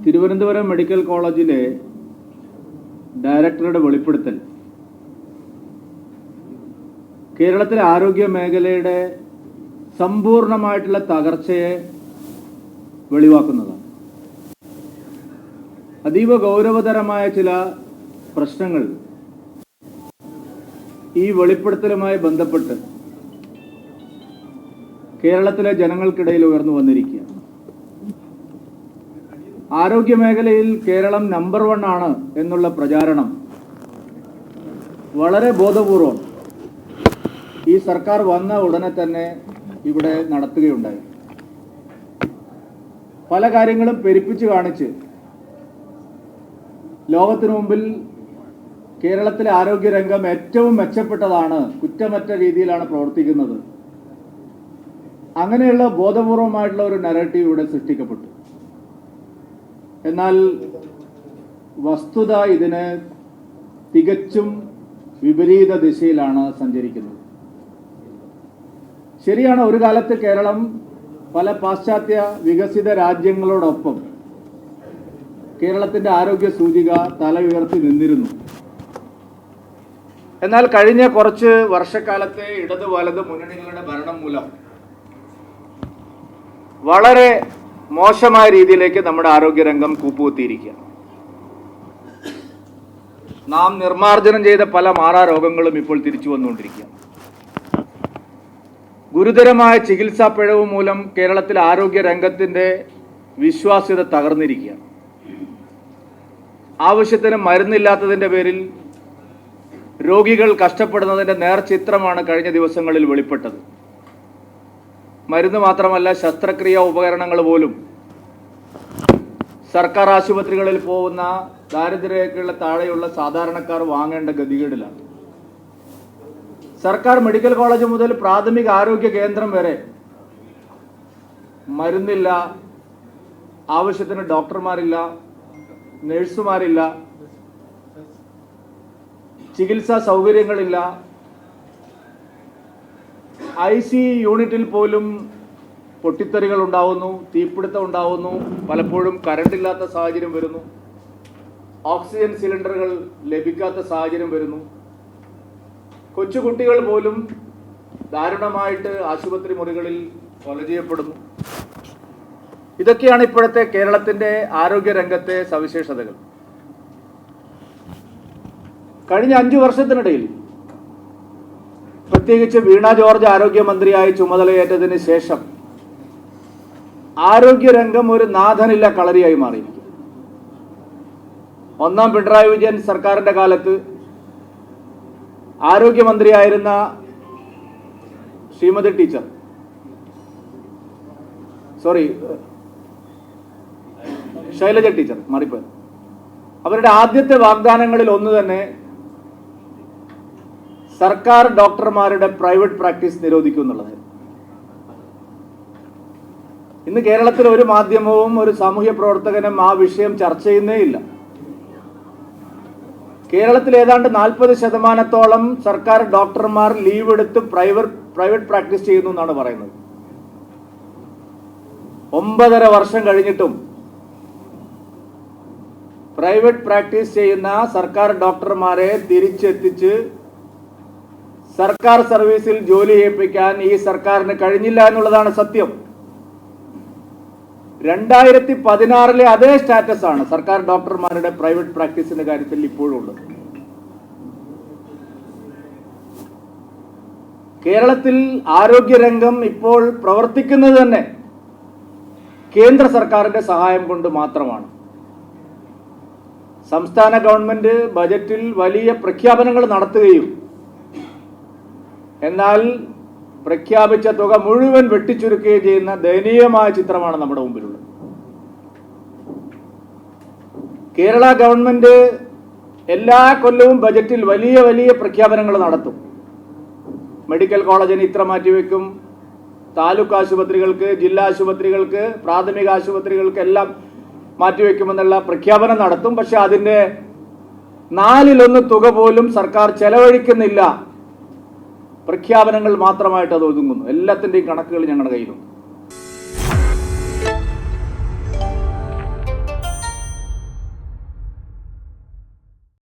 Thiruvananthapuram medical കോളേജിലെ ഡയറക്ടറുടെ വെളിപ്പെടുത്തൽ കേരളത്തിലെ ആരോഗ്യ മേഖലയുടെ സമ്പൂർണമായിട്ടുള്ള തകർച്ചയെ വെളിവാക്കുന്നതാണ്. അതീവ ഗൗരവതരമായ ചില പ്രശ്നങ്ങൾ ഈ വെളിപ്പെടുത്തലുമായി ബന്ധപ്പെട്ട് കേരളത്തിലെ ജനങ്ങൾക്കിടയിൽ ഉയർന്നു വന്നിരിക്കുകയാണ്. ആരോഗ്യ മേഖലയിൽ കേരളം നമ്പർ 1 ആണ് എന്നുള്ള പ്രചാരണം വളരെ ബോധപൂർവം ഈ സർക്കാർ വന്ന ഉടനെ തന്നെ ഇവിടെ നടത്തുകയുണ്ടായി. പല കാര്യങ്ങളും പെരുപ്പിച്ച് കാണിച്ച് ലോകത്തിനു മുമ്പിൽ കേരളത്തിലെ ആരോഗ്യരംഗം ഏറ്റവും മെച്ചപ്പെട്ടതാണ്, കുറ്റമറ്റ രീതിയിലാണ് പ്രവർത്തിക്കുന്നത്, അങ്ങനെയുള്ള ബോധപൂർവമായിട്ടുള്ള ഒരു നറേറ്റീവ് ഇവിടെ സൃഷ്ടിക്കപ്പെട്ടു. എന്നാൽ വസ്തുത ഇതിന് തികച്ചും വിപരീത ദിശയിലാണ് സഞ്ചരിക്കുന്നത്. ശരിയാണ്, ഒരു കാലത്ത് കേരളം പല പാശ്ചാത്യ വികസിത രാജ്യങ്ങളോടൊപ്പം കേരളത്തിന്റെ ആരോഗ്യ സൂചിക തല ഉയർത്തി നിന്നിരുന്നു. എന്നാൽ കഴിഞ്ഞ കുറച്ച് വർഷക്കാലത്തെ ഇടത് വലത് മുന്നണികളുടെ ഭരണം മൂലം വളരെ മോശമായ രീതിയിലേക്ക് നമ്മുടെ ആരോഗ്യരംഗം കൂപ്പുകുത്തിയിരിക്കുകയാണ്. നാം നിർമ്മാർജ്ജനം ചെയ്ത പല മാറാരോഗങ്ങളും ഇപ്പോൾ തിരിച്ചു വന്നുകൊണ്ടിരിക്കുകയാണ്. ഗുരുതരമായ ചികിത്സാ പിഴവ് മൂലം കേരളത്തിലെ ആരോഗ്യരംഗത്തിന്റെ വിശ്വാസ്യത തകർന്നിരിക്കുകയാണ്. ആവശ്യത്തിന് മരുന്നില്ലാത്തതിന്റെ പേരിൽ രോഗികൾ കഷ്ടപ്പെടുന്നതിന്റെ നേർചിത്രമാണ് കഴിഞ്ഞ ദിവസങ്ങളിൽ വെളിപ്പെട്ടത്. മരുന്ന് മാത്രമല്ല, ശസ്ത്രക്രിയാ ഉപകരണങ്ങൾ പോലും സർക്കാർ ആശുപത്രികളിൽ പോകുന്ന ദാരിദ്ര്യരേഖയുള്ള താഴെയുള്ള സാധാരണക്കാർ വാങ്ങേണ്ട ഗതികേടിലാണ്. സർക്കാർ മെഡിക്കൽ കോളേജ് മുതൽ പ്രാഥമിക ആരോഗ്യ കേന്ദ്രം വരെ മരുന്നില്ല, ആവശ്യത്തിന് ഡോക്ടർമാരില്ല, നഴ്സുമാരില്ല, ചികിത്സാ സൗകര്യങ്ങളില്ല. IC യൂണിറ്റിൽ പോലും പൊട്ടിത്തെറികൾ ഉണ്ടാവുന്നു, തീപിടുത്തം ഉണ്ടാവുന്നു, പലപ്പോഴും കറണ്ടില്ലാത്ത സാഹചര്യം വരുന്നു, ഓക്സിജൻ സിലിണ്ടറുകൾ ലഭിക്കാത്ത സാഹചര്യം വരുന്നു. കൊച്ചുകുട്ടികൾ പോലും ദാരുണമായിട്ട് ആശുപത്രി മുറികളിൽ കൊല ചെയ്യപ്പെടുന്നു. ഇതൊക്കെയാണ് ഇപ്പോഴത്തെ കേരളത്തിന്റെ ആരോഗ്യരംഗത്തെ സവിശേഷതകൾ. കഴിഞ്ഞ 5 വർഷത്തിനിടയിൽ, പ്രത്യേകിച്ച് വീണ ജോർജ് ആരോഗ്യമന്ത്രിയായി ചുമതലയേറ്റതിന് ശേഷം ആരോഗ്യരംഗം ഒരു നാഥനില്ല കളരിയായി മാറിയിരിക്കും. ഒന്നാം പിണറായി വിജയൻ സർക്കാരിന്റെ കാലത്ത് ആരോഗ്യമന്ത്രിയായിരുന്ന ശ്രീമതി ടീച്ചർ, ശൈലജ ടീച്ചർ മാറിപ്പോയി, അവരുടെ ആദ്യത്തെ വാഗ്ദാനങ്ങളിൽ ഒന്ന് തന്നെ സർക്കാർ ഡോക്ടർമാരുടെ പ്രൈവറ്റ് പ്രാക്ടീസ് നിരോധിക്കും എന്നുള്ളത്. ഇന്ന് കേരളത്തിൽ ഒരു മാധ്യമവും ഒരു സാമൂഹ്യ പ്രവർത്തകനും ആ വിഷയം ചർച്ച ചെയ്യുന്നേ ഇല്ല. കേരളത്തിൽ ഏതാണ്ട് 40% സർക്കാർ ഡോക്ടർമാർ ലീവ് എടുത്ത് പ്രൈവറ്റ് പ്രാക്ടീസ് ചെയ്യുന്നു എന്നാണ് പറയുന്നത്. 9.5 വർഷം കഴിഞ്ഞിട്ടും പ്രൈവറ്റ് പ്രാക്ടീസ് ചെയ്യുന്ന സർക്കാർ ഡോക്ടർമാരെ തിരിച്ചെത്തിച്ച് സർക്കാർ സർവീസിൽ ജോലി ചെയ്യിപ്പിക്കാൻ ഈ സർക്കാരിന് കഴിഞ്ഞില്ല എന്നുള്ളതാണ് സത്യം. 2016 അതേ സ്റ്റാറ്റസ് ആണ് സർക്കാർ ഡോക്ടർമാരുടെ പ്രൈവറ്റ് പ്രാക്ടീസിന്റെ കാര്യത്തിൽ ഇപ്പോഴും ഉള്ളത്. കേരളത്തിൽ ആരോഗ്യരംഗം ഇപ്പോൾ പ്രവർത്തിക്കുന്നത് തന്നെ കേന്ദ്ര സർക്കാരിന്റെ സഹായം കൊണ്ട് മാത്രമാണ്. സംസ്ഥാന ഗവൺമെന്റ് ബജറ്റിൽ വലിയ പ്രഖ്യാപനങ്ങൾ നടത്തുകയും എന്നാൽ പ്രഖ്യാപിച്ച തുക മുഴുവൻ വെട്ടിച്ചുരുക്കുകയും ചെയ്യുന്ന ദയനീയമായ ചിത്രമാണ് നമ്മുടെ മുമ്പിലുള്ളത്. കേരള ഗവൺമെന്റ് എല്ലാ കൊല്ലവും ബജറ്റിൽ വലിയ വലിയ പ്രഖ്യാപനങ്ങൾ നടത്തും. മെഡിക്കൽ കോളേജിന് ഇത്ര മാറ്റിവെക്കും, താലൂക്ക് ആശുപത്രികൾക്ക്, ജില്ലാ ആശുപത്രികൾക്ക്, പ്രാഥമിക ആശുപത്രികൾക്ക് എല്ലാം മാറ്റിവെക്കുമെന്നുള്ള പ്രഖ്യാപനം നടത്തും. പക്ഷെ അതിൻ്റെ 4/1 തുക പോലും സർക്കാർ ചെലവഴിക്കുന്നില്ല. പ്രഖ്യാപനങ്ങൾ മാത്രമായിട്ട് അത് ഒതുങ്ങുന്നു. എല്ലാത്തിൻ്റെയും കണക്കുകൾ ഞങ്ങളുടെ കയ്യിലുണ്ട്.